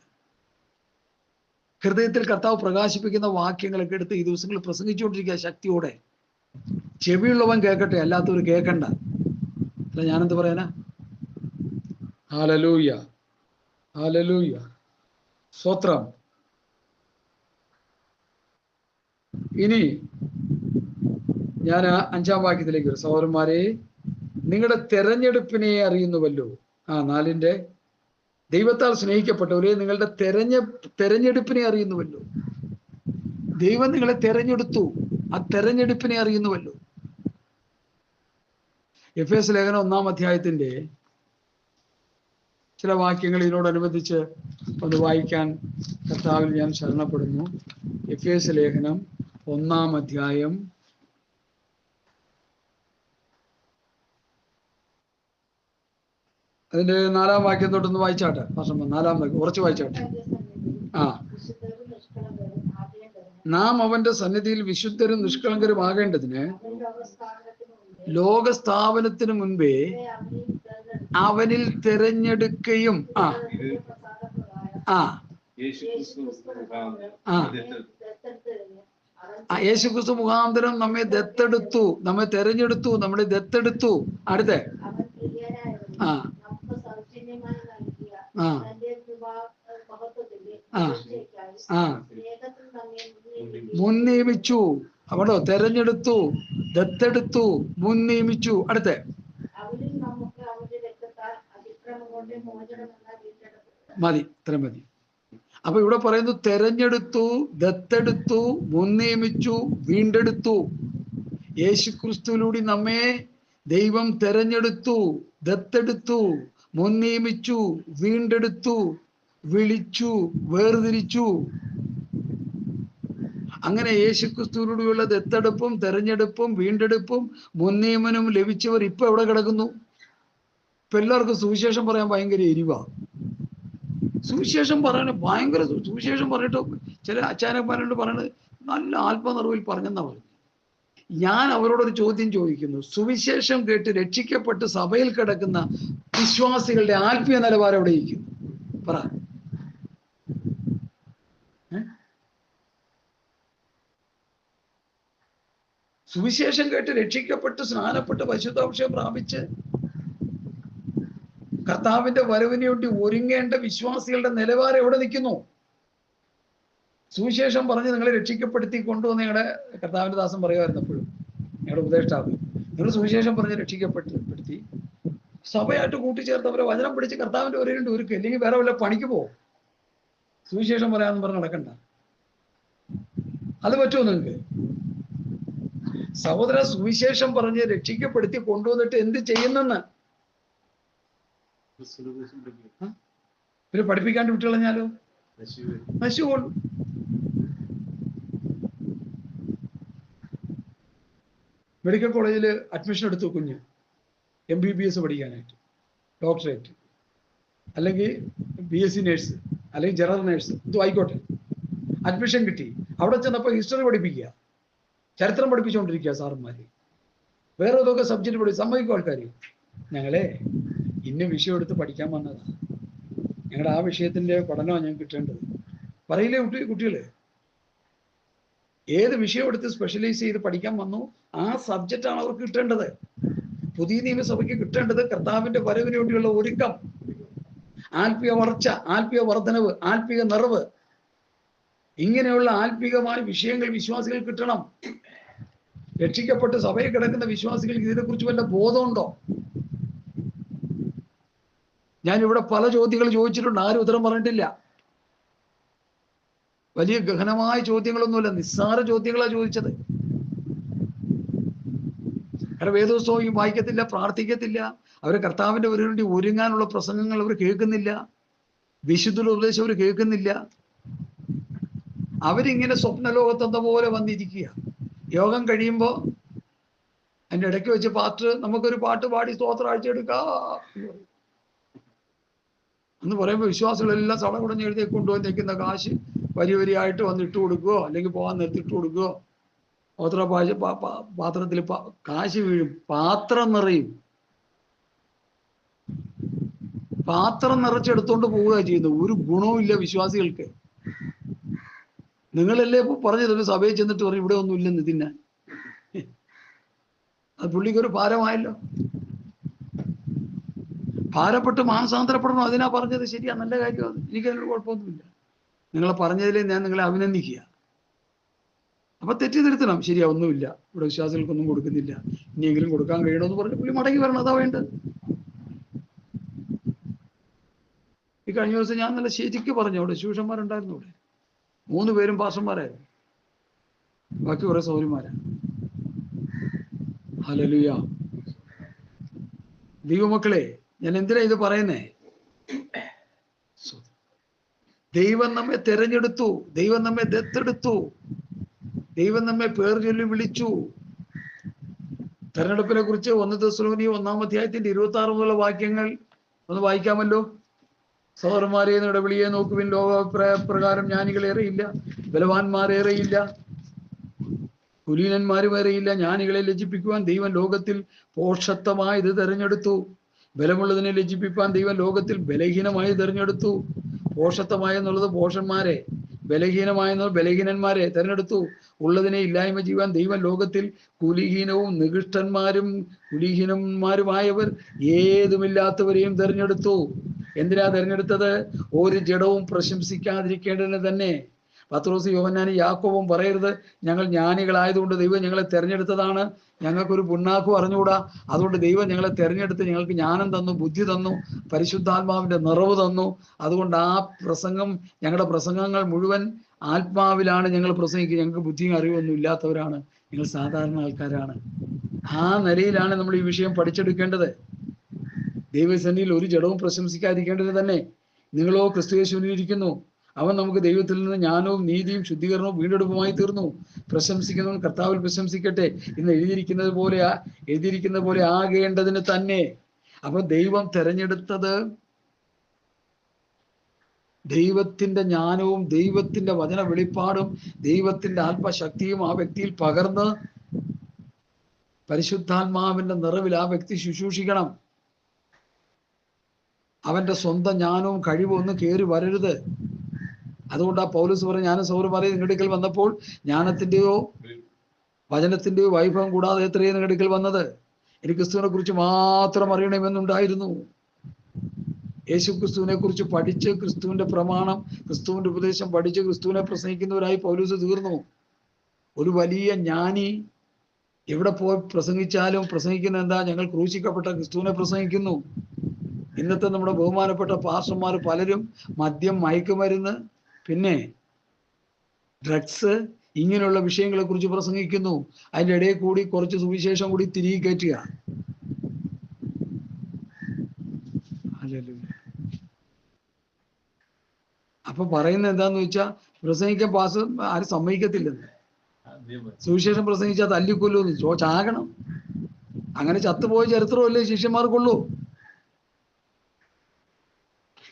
ഹൃദയത്തിൽ കർത്താവ് പ്രകാശിപ്പിക്കുന്ന വാക്യങ്ങളൊക്കെ എടുത്ത് ഈ ദിവസങ്ങളിൽ പ്രസംഗിച്ചുകൊണ്ടിരിക്കുക ശക്തിയോടെ. ചെവിയുള്ളവൻ കേൾക്കട്ടെ, അല്ലാത്തവർ കേൾക്കണ്ട. അല്ല, ഞാനെന്ത് പറയാനാ? ഹല്ലേലൂയ, ഹല്ലേലൂയ, സ്തോത്രം. ഇനി ഞാൻ 5-ാം വാക്യത്തിലേക്ക് വരും. സഹോദരന്മാരെ, നിങ്ങളുടെ തെരഞ്ഞെടുപ്പിനെ അറിയുന്നുവല്ലോ. 4-ന്റെ ദൈവത്താൽ സ്നേഹിക്കപ്പെട്ടവരെ, നിങ്ങളുടെ തെരഞ്ഞെടുപ്പിനെ അറിയുന്നുവല്ലോ. ദൈവം നിങ്ങളെ തെരഞ്ഞെടുത്തു, ആ തെരഞ്ഞെടുപ്പിനെ അറിയുന്നുവല്ലോ. എഫേസ് ലേഖനം 1-ാം അധ്യായത്തിന്റെ ചില വാക്യങ്ങൾ ഇതിനോടനുബന്ധിച്ച് ഒന്ന് വായിക്കാൻ കർത്താവിൽ ഞാൻ ശരണപ്പെടുന്നു. എഫേസ് ലേഖനം 1-ാം അധ്യായം അതിന്റെ 4-ാം വാക്യം തൊട്ടൊന്ന് വായിച്ചാട്ടെ. 4-ാം വാക്യം കുറച്ച് വായിച്ചാട്ടെ. നാം അവന്റെ സന്നിധിയിൽ വിശുദ്ധരും നിഷ്കളങ്കരും ആകേണ്ടതിന് ലോകസ്ഥാപനത്തിന് മുൻപേ അവനിൽ തിരഞ്ഞെടുക്കുകയും യേശുക്രിസ്തു മുഖാന്തരം നമ്മെ ദത്തെടുത്തു, നമ്മെ തെരഞ്ഞെടുത്തു, നമ്മളെ ദത്തെടുത്തു. അടുത്ത മുൻ നിയമിച്ചു. അവിടോ തെരഞ്ഞെടുത്തു, ദത്തെടുത്തു, മുൻ നിയമിച്ചു. അടുത്ത മതി, ഇത്ര മതി. അപ്പൊ ഇവിടെ പറയുന്നു തെരഞ്ഞെടുത്തു, ദത്തെടുത്തു, മുൻ നിയമിച്ചു, വീണ്ടെടുത്തു. യേശുക്രിസ്തുവിലൂടെ നമ്മെ ദൈവം തെരഞ്ഞെടുത്തു, ദത്തെടുത്തു, മുൻ നിയമിച്ചു, വീണ്ടെടുത്തു, വിളിച്ചു, വേർതിരിച്ചു. അങ്ങനെ യേശുക്രിസ്തുവിലൂടെയുള്ള ദത്തെടുപ്പും തെരഞ്ഞെടുപ്പും വീണ്ടെടുപ്പും മുൻനിയമനവും ലഭിച്ചവർ ഇപ്പൊ എവിടെ കിടക്കുന്നു? ഇപ്പൊ എല്ലാവർക്കും സുവിശേഷം പറയാൻ ഭയങ്കര എരിവാ. സുവിശേഷം പറയാൻ ഭയങ്കര, സുവിശേഷം പറഞ്ഞിട്ട് ചില അച്ചാനന്മാരോട് പറയണത് നല്ല ആത്മനിറവിൽ പറഞ്ഞെന്നാ പറഞ്ഞു. ഞാൻ അവരോടൊരു ചോദ്യം ചോദിക്കുന്നു. സുവിശേഷം കേട്ട് രക്ഷിക്കപ്പെട്ട് സഭയിൽ കിടക്കുന്ന വിശ്വാസികളുടെ ആത്മീയ നിലവാരം എവിടെ ഇരിക്കും? പറ. സുവിശേഷം കേട്ട് രക്ഷിക്കപ്പെട്ട് സ്നാനപ്പെട്ട് പരിശുദ്ധാഭിഷേകം പ്രാപിച്ച് കർത്താവിന്റെ വരവിന് വേണ്ടി ഒരുങ്ങേണ്ട വിശ്വാസികളുടെ നിലവാരം എവിടെ നിൽക്കുന്നു? സുവിശേഷം പറഞ്ഞ് നിങ്ങളെ രക്ഷിക്കപ്പെടുത്തി കൊണ്ടുവന്ന് ഞങ്ങളുടെ കർത്താവിന്റെ ദാസൻ പറയുമായിരുന്നു എപ്പോഴും, ഞങ്ങളുടെ ഉപദേഷ്ടാവ്, നിങ്ങൾ സുവിശേഷം പറഞ്ഞ് രക്ഷിക്കപ്പെടുത്തി സഭയായിട്ട് കൂട്ടിച്ചേർത്തവരെ വചനം പിടിച്ച് കർത്താവിന്റെ വരവിന് ഒരുക്കുക, അല്ലെങ്കിൽ വേറെ വല്ല പണിക്ക് പോകും. സുവിശേഷം പറയാമെന്ന് പറഞ്ഞ് നടക്കണ്ട. അത് പറ്റുമോ നിങ്ങൾക്ക്? സഹോദര, സുവിശേഷം പറഞ്ഞ് രക്ഷിക്കപ്പെടുത്തി കൊണ്ടുവന്നിട്ട് എന്ത് ചെയ്യുന്നെന്ന് പിന്നെ പഠിപ്പിക്കാണ്ട് വിട്ടുകളഞ്ഞാലോ നശിച്ചുകൊള്ളു. മെഡിക്കൽ കോളേജിൽ അഡ്മിഷൻ എടുത്തു കുഞ്ഞ്, MBBS പഠിക്കാനായിട്ട്, ഡോക്ടറേറ്റ്, അല്ലെങ്കിൽ BSc നേഴ്സ്, അല്ലെങ്കിൽ ജനറൽ നേഴ്സ്, ഇതും ആയിക്കോട്ടെ. അഡ്മിഷൻ കിട്ടി. അവിടെ ചെന്നപ്പോൾ ഹിസ്റ്ററി പഠിപ്പിക്കുക, ചരിത്രം പഠിപ്പിച്ചുകൊണ്ടിരിക്കുക സാറന്മാര്, വേറെ ഏതൊക്കെ സബ്ജക്റ്റ് സമ്മതിക്കും ആൾക്കാർ. ഞങ്ങളെ ഇന്ന വിഷയം എടുത്ത് പഠിക്കാൻ വന്നതാ, ഞങ്ങളുടെ ആ വിഷയത്തിന്റെ പഠനമാണ് ഞങ്ങൾക്ക് കിട്ടേണ്ടത് പറയില്ലേ കുട്ടികള്? ഏത് വിഷയം എടുത്ത് സ്പെഷ്യലൈസ് ചെയ്ത് പഠിക്കാൻ വന്നു ആ സബ്ജക്റ്റാണ് അവർക്ക് കിട്ടേണ്ടത്. പുതിയ നിയമസഭയ്ക്ക് കിട്ടേണ്ടത് കർത്താവിന്റെ വരവിന് വേണ്ടിയുള്ള ഒരുക്കം, ആത്മീയ വളർച്ച, ആത്മീയ വർധനവ്, ആത്മീയ നിറവ്, ഇങ്ങനെയുള്ള ആത്മീകമായ വിഷയങ്ങൾ വിശ്വാസികൾ കിട്ടണം. രക്ഷിക്കപ്പെട്ട് സഭയിൽ കിടക്കുന്ന വിശ്വാസികൾക്ക് ഇതിനെക്കുറിച്ച് വല്ല ബോധമുണ്ടോ? ഞാൻ ഇവിടെ പല ചോദ്യങ്ങൾ ചോദിച്ചിട്ടുണ്ട്, ആരും ഉത്തരം പറഞ്ഞിട്ടില്ല. വലിയ ഗഹനമായ ചോദ്യങ്ങളൊന്നുമില്ല, നിസ്സാര ചോദ്യങ്ങളാണ് ചോദിച്ചത്. കാരണം വേദോത്സവം വായിക്കത്തില്ല, പ്രാർത്ഥിക്കത്തില്ല, അവർ കർത്താവിന്റെ ഒരു വേണ്ടി ഒരുങ്ങാനുള്ള പ്രസംഗങ്ങൾ അവർ കേൾക്കുന്നില്ല, വിശുദ്ധ ഉപദേശം അവർ കേൾക്കുന്നില്ല. അവരിങ്ങനെ സ്വപ്നലോകത്തെന്ന പോലെ വന്നിരിക്കുക. യോഗം കഴിയുമ്പോൾ അതിൻ്റെ ഇടയ്ക്ക് വെച്ച് നമുക്കൊരു പാട്ട് പാടി സ്തോത്രം അഴിച്ചെടുക്കാം എന്ന് പറയുമ്പോൾ വിശ്വാസികളെല്ലാം സടകുടഞ്ഞ് എഴുതി കൊണ്ടുവന്ന് നിൽക്കുന്ന കാശ് വരിയായിട്ട് വന്ന് ഇട്ട് കൊടുക്കുകയോ അല്ലെങ്കിൽ പോകാൻ നിർത്തിയിട്ട് കൊടുക്കുകയോ, പാത്രത്തിൽ കാശ് വീഴും, പാത്രം നിറയും, പാത്രം നിറച്ചെടുത്തോണ്ട് പോവുക ചെയ്യുന്നത്. ഒരു ഗുണവും ഇല്ല വിശ്വാസികൾക്ക്. നിങ്ങളല്ലേ പറഞ്ഞത് സഭയിൽ ചെന്നിട്ട് പറയും ഇവിടെ ഒന്നും ഇല്ലെന്ന് തിന്നാൻ. അത് പുള്ളിക്കൊരു ഭാരമായല്ലോ. ഭാരപ്പെട്ട് മാനസാന്തരപ്പെടണം, അതിനാ പറഞ്ഞത്. ശരിയാ, നല്ല കാര്യമാണ്, എനിക്കതിനൊരു കുഴപ്പമൊന്നുമില്ല. നിങ്ങളെ പറഞ്ഞതിൽ ഞാൻ നിങ്ങളെ അഭിനന്ദിക്കുക. അപ്പൊ തെറ്റി തിരുത്തണം. ശരിയാ, ഒന്നുമില്ല, ഇവിടെ വിശ്വാസികൾക്കൊന്നും കൊടുക്കുന്നില്ല, ഇനിയെങ്കിലും കൊടുക്കാൻ കഴിയണമെന്ന് പറഞ്ഞ് പുള്ളി മടങ്ങി വരണം, അതാ വേണ്ടത്. ഈ കഴിഞ്ഞ ദിവസം ഞാൻ നല്ല ശരിക്ക് പറഞ്ഞു, അവിടെ ശിഷ്യന്മാരുണ്ടായിരുന്നു, അവിടെ 3 പേരും പാസ്റ്റർമാരായിരുന്നു, ബാക്കി കുറെ സൗകര്യന്മാരാണ്. ഹല്ലേലൂയ. ദൈവമക്കളെ, ഞാൻ എന്തിനാ ഇത് പറയുന്നേ? ദൈവം നമ്മെ തെരഞ്ഞെടുത്തു, ദൈവം നമ്മെ ദത്തെടുത്തു, ദൈവം നമ്മെ പേർ ചൊല്ലി വിളിച്ചു. തെരഞ്ഞെടുപ്പിനെ കുറിച്ച് 1 തെസ്സലോനിയ 1-ാം അധ്യായത്തിന്റെ 26 മുതലുള്ള വാക്യങ്ങൾ ഒന്ന് വായിക്കാമല്ലോ. സഹോദരന്മാരെ, നിങ്ങളുടെ വിളിയെ നോക്കുവിൻ, ലോകാഭിപ്രായ പ്രകാരം ജ്ഞാനികളേറെയില്ല, ബലവാന്മാരേറെയില്ല, കുലീനന്മാരുമേറെയില്ല. ജ്ഞാനികളെ ലജ്ജിപ്പിക്കുവാൻ ദൈവം ലോകത്തിൽ പോഷത്വമായി ഇത് തെരഞ്ഞെടുത്തു. ബലമുള്ളതിനെ ലജ്ജിപ്പിക്കാൻ ദൈവം ലോകത്തിൽ ബലഹീനമായി തെരഞ്ഞെടുത്തു. പോഷത്വമായെന്നുള്ളത് പോഷന്മാരെ, ബലഹീനമായെന്നുള്ള ബലഹീനന്മാരെ തെരഞ്ഞെടുത്തു. ഉള്ളതിനെ ഇല്ലായ്മ ചെയ്യുവാൻ ദൈവം ലോകത്തിൽ കുലീഹീനവും കുലീഹീനന്മാരുമായവർ ഏതുമില്ലാത്തവരെയും തെരഞ്ഞെടുത്തു. എന്തിനാ തെരഞ്ഞെടുത്തത്? ഒരു ജഡവും പ്രശംസിക്കാതിരിക്കേണ്ടതിന് തന്നെ. പത്രോസ്, യോഹന്നാനും യാക്കോബും പറയരുത് ഞങ്ങൾ ജ്ഞാനികളായതുകൊണ്ട് ദൈവം ഞങ്ങളെ തെരഞ്ഞെടുത്തതാണ്, ഞങ്ങൾക്കൊരു പുണ്ണാക്കും അറിഞ്ഞുകൂടാ, അതുകൊണ്ട് ദൈവം ഞങ്ങളെ തെരഞ്ഞെടുത്ത് ഞങ്ങൾക്ക് ജ്ഞാനം തന്നു, ബുദ്ധി തന്നു, പരിശുദ്ധാത്മാവിന്റെ നിറവ് തന്നു. അതുകൊണ്ട് ആ പ്രസംഗം, ഞങ്ങളുടെ പ്രസംഗങ്ങൾ മുഴുവൻ ആത്മാവിലാണ് ഞങ്ങൾ പ്രസംഗിക്കുക. ഞങ്ങൾക്ക് ബുദ്ധിയും അറിവൊന്നും ഇല്ലാത്തവരാണ്, ഞങ്ങൾ സാധാരണ ആൾക്കാരാണ്. ആ നിലയിലാണ് നമ്മൾ ഈ വിഷയം പഠിച്ചെടുക്കേണ്ടത്. ദൈവസന്നിധിയിൽ ഒരു ജഡവും പ്രശംസിക്കാതിരിക്കേണ്ടത് തന്നെ. നിങ്ങളോ ക്രിസ്തുയേശുവിൽ ഇരിക്കുന്നു, അവൻ നമുക്ക് ദൈവത്തിൽ നിന്ന് ജ്ഞാനവും നീതിയും ശുദ്ധീകരണവും വീണ്ടെടുപ്പുമായി തീർന്നു. പ്രശംസിക്കുന്നവൻ കർത്താവിൽ പ്രശംസിക്കട്ടെ. ഇന്ന് എഴുതിയിരിക്കുന്ന പോലെ ആകേണ്ടതിന് തന്നെ. അപ്പൊ ദൈവം തെരഞ്ഞെടുത്തത് ദൈവത്തിന്റെ ജ്ഞാനവും ദൈവത്തിന്റെ വചന വെളിപ്പാടും ദൈവത്തിന്റെ ആത്മശക്തിയും ആ വ്യക്തിയിൽ പകർന്ന് പരിശുദ്ധാത്മാവിന്റെ നിറവിൽ ആ വ്യക്തി ശുശ്രൂഷിക്കണം. അവന്റെ സ്വന്തം ജ്ഞാനവും കഴിവും ഒന്നും കയറി വരരുത്. അതുകൊണ്ട് ആ പൗലോസ് പറഞ്ഞു, ഞാനും സൗരം പറയും നിങ്ങളുടെ അടുക്കൽ വന്നപ്പോൾ ജ്ഞാനത്തിന്റെയോ വചനത്തിന്റെയോ വൈഭവം കൂടാതെ എത്രയും നിങ്ങളുടെ അടുക്കൽ വന്നത്, എനിക്ക് ക്രിസ്തുവിനെ കുറിച്ച് മാത്രം അറിയണമെന്നുണ്ടായിരുന്നു. യേശു ക്രിസ്തുവിനെ കുറിച്ച് പഠിച്ച് ക്രിസ്തുവിന്റെ പ്രമാണം, ക്രിസ്തുവിന്റെ ഉപദേശം പഠിച്ച് ക്രിസ്തുവിനെ പ്രസംഗിക്കുന്നവരായി പൗലോസ് തീർന്നു. ഒരു വലിയ ജ്ഞാനി എവിടെ പോയി പ്രസംഗിച്ചാലും പ്രസംഗിക്കുന്ന എന്താ? ഞങ്ങൾ ക്രൂശിക്കപ്പെട്ട ക്രിസ്തുവിനെ പ്രസംഗിക്കുന്നു. ഇന്നത്തെ നമ്മുടെ ബഹുമാനപ്പെട്ട പാസ്റ്റർമാർ പലരും മദ്യം, മയക്കുമരുന്ന്, പിന്നെ ഡ്രഗ്സ്, ഇങ്ങനെയുള്ള വിഷയങ്ങളെ കുറിച്ച് പ്രസംഗിക്കുന്നു. അതിൻ്റെ ഇടയിൽ കൂടി കുറച്ച് സുവിശേഷം കൂടി തിരികെ കയറ്റുക. അപ്പൊ പറയുന്നത് എന്താന്ന് വെച്ചാൽ, പ്രസംഗിക്കാൻ പാസ് ആരും സമ്മതിക്കത്തില്ലെന്ന്. സുവിശേഷം പ്രസംഗിച്ചാൽ തല്ലിക്കൊല്ലുമെന്ന്. ചാകണം. അങ്ങനെ ചത്തുപോയ ചരിത്രമല്ലേ ശിഷ്യന്മാർക്കുള്ളൂ.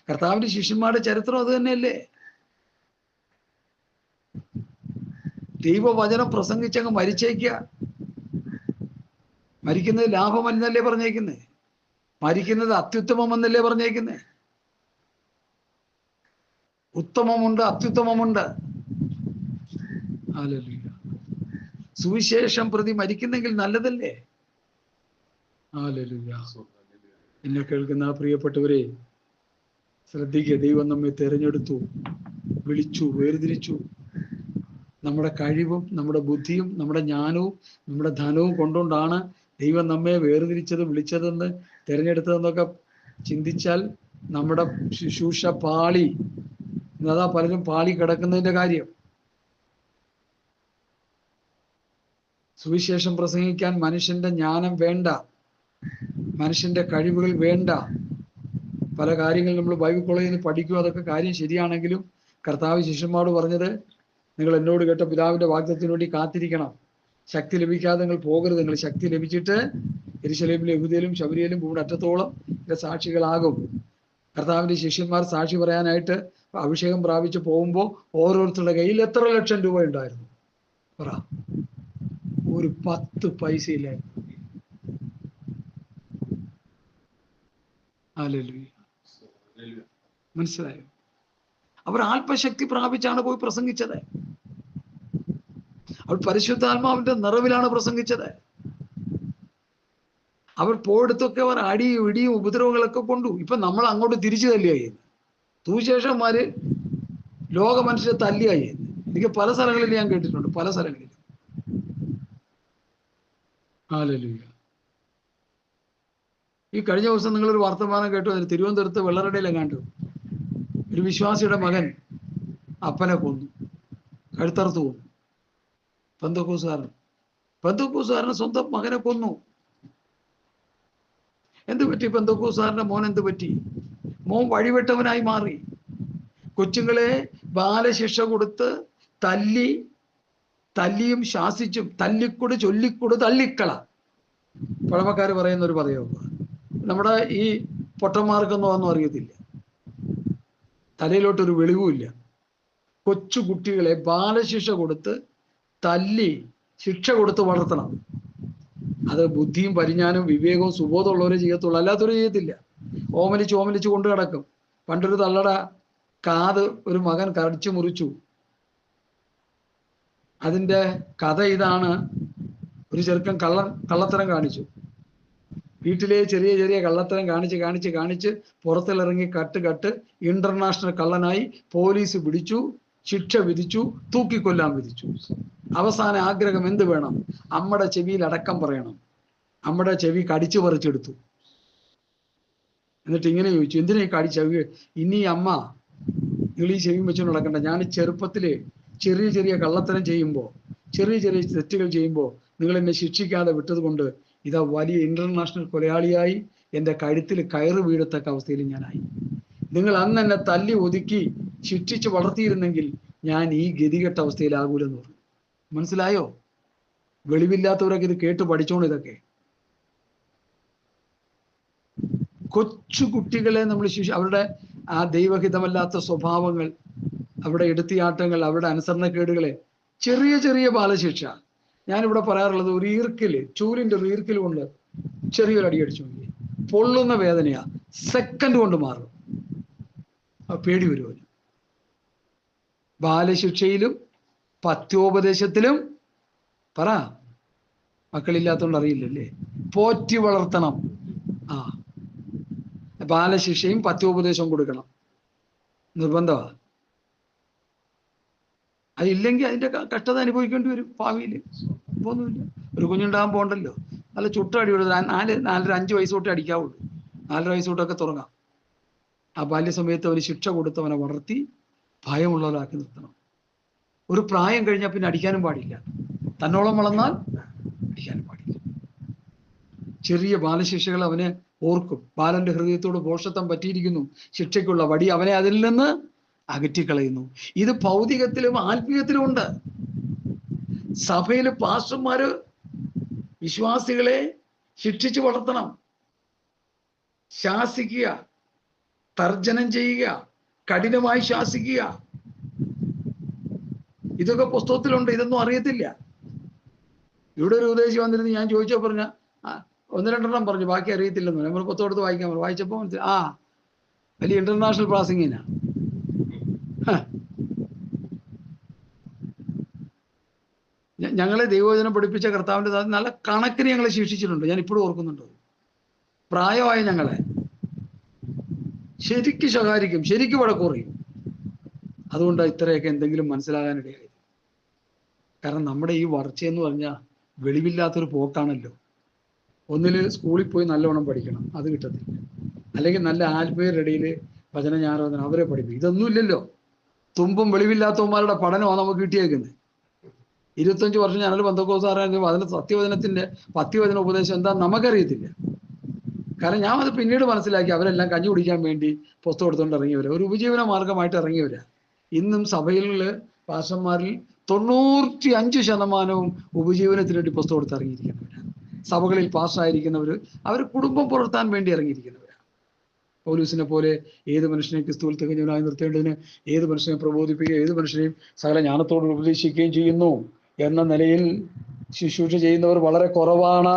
കർത്താവിന്റെ ശിഷ്യന്മാരുടെ ചരിത്രം അത് തന്നെയല്ലേ. ദൈവവചനം പ്രസംഗിച്ചങ്ങ് മരിച്ചേക്കുക. മരിക്കുന്നത് ലാഭമെന്നല്ലേ പറഞ്ഞേക്കുന്നേ? മരിക്കുന്നത് അത്യുത്തമമെന്നല്ലേ പറഞ്ഞേക്കുന്നേ? ഉത്തമമുണ്ട്, അത്യുത്തമമുണ്ട്. ഹല്ലേലൂയ. സുവിശേഷം പ്രതി മരിക്കുന്നെങ്കിൽ നല്ലതല്ലേ? ഹല്ലേലൂയ. എന്നെ കേൾക്കുന്ന പ്രിയപ്പെട്ടവരെ ശ്രദ്ധിക്കുക. ദൈവം നമ്മെ തിരഞ്ഞെടുത്തു, വിളിച്ചു, വേർതിരിച്ചു. നമ്മുടെ കഴിവും നമ്മുടെ ബുദ്ധിയും നമ്മുടെ ജ്ഞാനവും നമ്മുടെ ധനവും കൊണ്ടുകൊണ്ടാണ് ദൈവം നമ്മെ വേർതിരിച്ചത്, വിളിച്ചതെന്ന്, തിരഞ്ഞെടുത്തതെന്നൊക്കെ ചിന്തിച്ചാൽ നമ്മുടെ ശുശ്രൂഷ പാളി. അതാ പലരും പാളി കിടക്കുന്നതിന്റെ കാര്യം. സുവിശേഷം പ്രസംഗിക്കാൻ മനുഷ്യന്റെ ജ്ഞാനം വേണ്ട, മനുഷ്യന്റെ കഴിവുകൾ വേണ്ട. പല കാര്യങ്ങൾ നമ്മൾ ബൈബിൾ കോളേജിൽ നിന്ന് പഠിക്കും, അതൊക്കെ കാര്യം ശരിയാണെങ്കിലും കർത്താവ് ശിഷ്യന്മാരോട് പറഞ്ഞത്, നിങ്ങൾ എന്നോട് കേട്ട പിതാവിന്റെ വാഗ്ദത്തത്തിന് വേണ്ടി കാത്തിരിക്കണം. ശക്തി ലഭിക്കാതെ നിങ്ങൾ പോകരുത്. നിങ്ങൾ ശക്തി ലഭിച്ചിട്ട് യെരൂശലേമിലും യഹൂദയിലും ശബരിയിലും ഭൂമിയുടെ അറ്റത്തോളം സാക്ഷികളാകും. കർത്താവിന്റെ ശിഷ്യന്മാർ സാക്ഷി പറയാനായിട്ട് അഭിഷേകം പ്രാപിച്ച് പോകുമ്പോൾ ഓരോരുത്തരുടെ കയ്യിൽ എത്ര ലക്ഷം രൂപ ഉണ്ടായിരുന്നു? പറ. ഒരു 10 പൈസയിലായിരുന്നു. ഹല്ലേലൂയ. മനസ്സിലായോ? അവർ ആത്മശക്തി പ്രാപിച്ചാണ് പോയി പ്രസംഗിച്ചത്. അവർ പരിശുദ്ധാത്മാവിന്റെ നിറവിലാണ് പ്രസംഗിച്ചത്. അവർ പോയിടത്തൊക്കെ അവർ അടിയും ഇടിയും ഉപദ്രവങ്ങളൊക്കെ കൊണ്ടു. ഇപ്പൊ നമ്മൾ അങ്ങോട്ട് തിരിച്ചു തല്ലിയായി. സുവിശേഷന്മാര് ലോക മനുഷ്യരെ തല്ലിയായി. എനിക്ക് പല സ്ഥലങ്ങളിൽ ഞാൻ കേട്ടിട്ടുണ്ട്, പല സ്ഥലങ്ങളിൽ. ഹല്ലേലൂയ. ഈ കഴിഞ്ഞ ദിവസം നിങ്ങളൊരു വർത്തമാനം കേട്ടു. തിരുവനന്തപുരത്ത് വെള്ളറടയിലെങ്ങാണ്ട് ഒരു വിശ്വാസിയുടെ മകൻ അപ്പനെ കൊന്നു, കഴുത്തറുത്ത് കൊന്നു. പെന്തക്കോസുകാരന് സ്വന്തം മകനെ കൊന്നു. എന്ത് പറ്റി? പെന്തക്കോസുകാരന്റെ മോൻ എന്ത് പറ്റി? മോൻ വഴിവിട്ടവനായി മാറി. കൊച്ചുങ്ങളെ ബാലശിക്ഷ കൊടുത്ത് തല്ലിയും ശാസിച്ചും, തല്ലിക്കൊട് ചൊല്ലിക്കൊട് തള്ളിക്കള. പഴമക്കാർ പറയുന്ന ഒരു പദയോഗ. നമ്മുടെ ഈ പൊട്ടന്മാർക്കൊന്നും ഒന്നും അറിയത്തില്ല, തലയിലോട്ടൊരു വെളിവുമില്ല. കൊച്ചു കുട്ടികളെ ബാലശിക്ഷ കൊടുത്ത് തല്ലി ശിക്ഷ കൊടുത്ത് വളർത്തണം. അത് ബുദ്ധിയും പരിജ്ഞാനവും വിവേകവും സുബോധമുള്ളവരെ ചെയ്യത്തുള്ളൂ, അല്ലാത്തവരെ ചെയ്യത്തില്ല. ഓമലിച്ച് കൊണ്ടു കിടക്കും. പണ്ടൊരു തള്ളട കാത് ഒരു മകൻ കടിച്ചു മുറിച്ചു. അതിൻ്റെ കഥ ഇതാണ്. ഒരു ചെറുക്കൻ കള്ളത്തരം കാണിച്ചു. വീട്ടിലെ ചെറിയ കള്ളത്തരം കാണിച്ച് പുറത്തിലിറങ്ങി കട്ട് ഇന്റർനാഷണൽ കള്ളനായി. പോലീസ് പിടിച്ചു, ശിക്ഷ വിധിച്ചു, തൂക്കിക്കൊല്ലാൻ വിധിച്ചു. അവസാന ആഗ്രഹം എന്ത് വേണം? അമ്മയുടെ ചെവിയിൽ അടക്കം പറയണം. അമ്മയുടെ ചെവി കടിച്ചു പറിച്ചെടുത്തു. എന്നിട്ട് ഇങ്ങനെ ചോദിച്ചു, എന്തിനാ ഈ ചെവി? ഇനി അമ്മ നിങ്ങൾ ഈ ചെവി വെച്ചുകൊണ്ട് നടക്കണ്ട. ഞാൻ ചെറുപ്പത്തില് ചെറിയ കള്ളത്തരം ചെയ്യുമ്പോൾ, ചെറിയ തെറ്റുകൾ ചെയ്യുമ്പോൾ നിങ്ങൾ എന്നെ ശിക്ഷിക്കാതെ വിട്ടത് കൊണ്ട് ഇതാ വലിയ ഇന്റർനാഷണൽ കൊലയാളിയായി എൻ്റെ കഴുത്തിൽ കയറ് വീഴത്തക്ക അവസ്ഥയിൽ ഞാനായി. നിങ്ങൾ അന്ന് എന്നെ തല്ലി ഒതുക്കി ശിക്ഷിച്ച് വളർത്തിയിരുന്നെങ്കിൽ ഞാൻ ഈ ഗതികെട്ട അവസ്ഥയിലാകൂലെന്ന് പറഞ്ഞു. മനസ്സിലായോ? വെളിവില്ലാത്തവരൊക്കെ ഇത് കേട്ട് പഠിച്ചോണം. ഇതൊക്കെ കൊച്ചു കുട്ടികളെ നമ്മൾ അവരുടെ ആ ദൈവഹിതമല്ലാത്ത സ്വഭാവങ്ങൾ, അവരുടെ എടുത്തിയാട്ടങ്ങൾ, അവരുടെ അനുസരണക്കേടുകളെ ചെറിയ ചെറിയ ബാലശിക്ഷ. ഞാനിവിടെ പറയാറുള്ളത്, ഒരു ഈർക്കില്, ചൂലിന്റെ ഒരു ഈർക്കിൽ കൊണ്ട് ചെറിയൊരു അടി അടിച്ചു നോക്കി, പൊള്ളുന്ന വേദനയാ, സെക്കൻഡ് കൊണ്ട് മാറും. പേടി വരുമല്ലോ. ബാലശിക്ഷയിലും പഥ്യോപദേശത്തിലും പറ, മക്കളില്ലാത്തതുകൊണ്ട് അറിയില്ലല്ലേ, പോറ്റി വളർത്തണം. ബാലശിക്ഷയും പഥ്യോപദേശവും കൊടുക്കണം, നിർബന്ധമാണ്. അതില്ലെങ്കിൽ അതിന്റെ കഷ്ടത അനുഭവിക്കേണ്ടി വരും ഭാവിയിൽ. ഒന്നുമില്ല, ഒരു കുഞ്ഞുണ്ടാകാൻ പോകണ്ടല്ലോ. നല്ല ചുട്ട അടി കൊടുത്ത് 4-5 വയസ്സ് തൊട്ട് അടിക്കാവുള്ളൂ. 4 വയസ്സ് തൊട്ടൊക്കെ തുടങ്ങാം. ആ ബാല്യസമയത്ത് അവന് ശിക്ഷ കൊടുത്തവനെ വളർത്തി ഭയമുള്ളവരാക്കി നിർത്തണം. ഒരു പ്രായം കഴിഞ്ഞാൽ പിന്നെ അടിക്കാനും പാടില്ല. തന്നോളം വളർന്നാൽ അടിക്കാനും പാടില്ല. ചെറിയ ബാലശിക്ഷകൾ അവനെ ഓർക്കും. ബാലന്റെ ഹൃദയത്തോട് ഭോഷത്വം പറ്റിയിരിക്കുന്നു, ശിക്ഷയ്ക്കുള്ള വടി അവനെ അതിൽ നിന്ന് അകറ്റിക്കളയുന്നു. ഇത് ഭൗതികത്തിലും ആത്മീയത്തിലും ഉണ്ട്. സഭയില് പാസ്റ്റർമാര് വിശ്വാസികളെ ശിക്ഷിച്ചു വളർത്തണം, ശാസിക്കുക, തർജനം ചെയ്യുക, കഠിനമായി ശാസിക്കുക. ഇതൊക്കെ പുസ്തകത്തിലുണ്ട്, ഇതൊന്നും അറിയത്തില്ല. ഇവിടെ ഒരു ഉപദേശി വന്നിരുന്ന് ഞാൻ ചോദിച്ചോ പറഞ്ഞ 1-2 പറഞ്ഞു, ബാക്കി അറിയത്തില്ലെന്ന്. നമ്മൾ പുസ്തകം എടുത്ത് വായിക്കാൻ പറഞ്ഞു. വായിച്ചപ്പോൾ വലിയ ഇന്റർനാഷണൽ പ്രാസിംഗിനാ. ഞങ്ങളെ ദൈവവചനം പഠിപ്പിച്ച കർത്താവിൻ്റെ നല്ല കണക്കിന് ഞങ്ങളെ ശിക്ഷിച്ചിട്ടുണ്ട്. ഞാൻ ഇപ്പോഴും ഓർക്കുന്നുണ്ട്. പ്രായമായ ഞങ്ങളെ ശരിക്ക് ശകാരിക്കും, ശരിക്കും വഴക്കുറയും. അതുകൊണ്ട് ഇത്രയൊക്കെ എന്തെങ്കിലും മനസ്സിലാകാനിടയായി. കാരണം നമ്മുടെ ഈ വളർച്ചയെന്ന് പറഞ്ഞാൽ വെളിവില്ലാത്തൊരു പോക്കാണല്ലോ. ഒന്നില് സ്കൂളിൽ പോയി നല്ലവണ്ണം പഠിക്കണം, അത് കിട്ടത്തില്ല. അല്ലെങ്കിൽ നല്ല ആത്മീയരുടെ ഇടയിൽ വചനജ്ഞാനോദനം, അവരെ പഠിപ്പിക്കും. ഇതൊന്നുമില്ലല്ലോ. തുമ്പും വെളിവില്ലാത്തവന്മാരുടെ പഠനമാണ് നമുക്ക് കിട്ടിയേക്കുന്നത്. 25 വർഷം ഞാനൊരു പെന്തക്കോസ്തുകാരനായിരുന്നു. അതിന് പഥ്യവചന ഉപദേശം എന്താ നമുക്കറിയത്തില്ല. കാരണം ഞാൻ അത് പിന്നീട് മനസ്സിലാക്കി. അവരെല്ലാം കഞ്ഞി കുടിക്കാൻ വേണ്ടി പുസ്തകം എടുത്തുകൊണ്ട് ഇറങ്ങിയവരാ, ഒരു ഉപജീവന മാർഗമായിട്ട് ഇറങ്ങിയവരാ. ഇന്നും സഭയിൽ പാസ്റ്റർമാരിൽ 95% ഉപജീവനത്തിന് വേണ്ടി പുസ്തകം എടുത്ത് ഇറങ്ങിയിരിക്കുന്നവരാണ്. സഭകളിൽ പാസ്സായിരിക്കുന്നവർ അവർ കുടുംബം പുലർത്താൻ വേണ്ടി ഇറങ്ങിയിരിക്കുന്നവരാണ്. പൗലൂസിനെ പോലെ ഏത് മനുഷ്യനെ ക്രിസ്തുവിൽ തികഞ്ഞവനായി നിർത്തേണ്ടതിന് ഏത് മനുഷ്യനെ പ്രബോധിപ്പിക്കുകയും ഏത് മനുഷ്യനെയും സകല ജ്ഞാനത്തോട് ഉപദേശിക്കുകയും ചെയ്യുന്നു എന്ന നിലയിൽ ശുശ്രൂഷ ചെയ്യുന്നവർ വളരെ കുറവാണ്.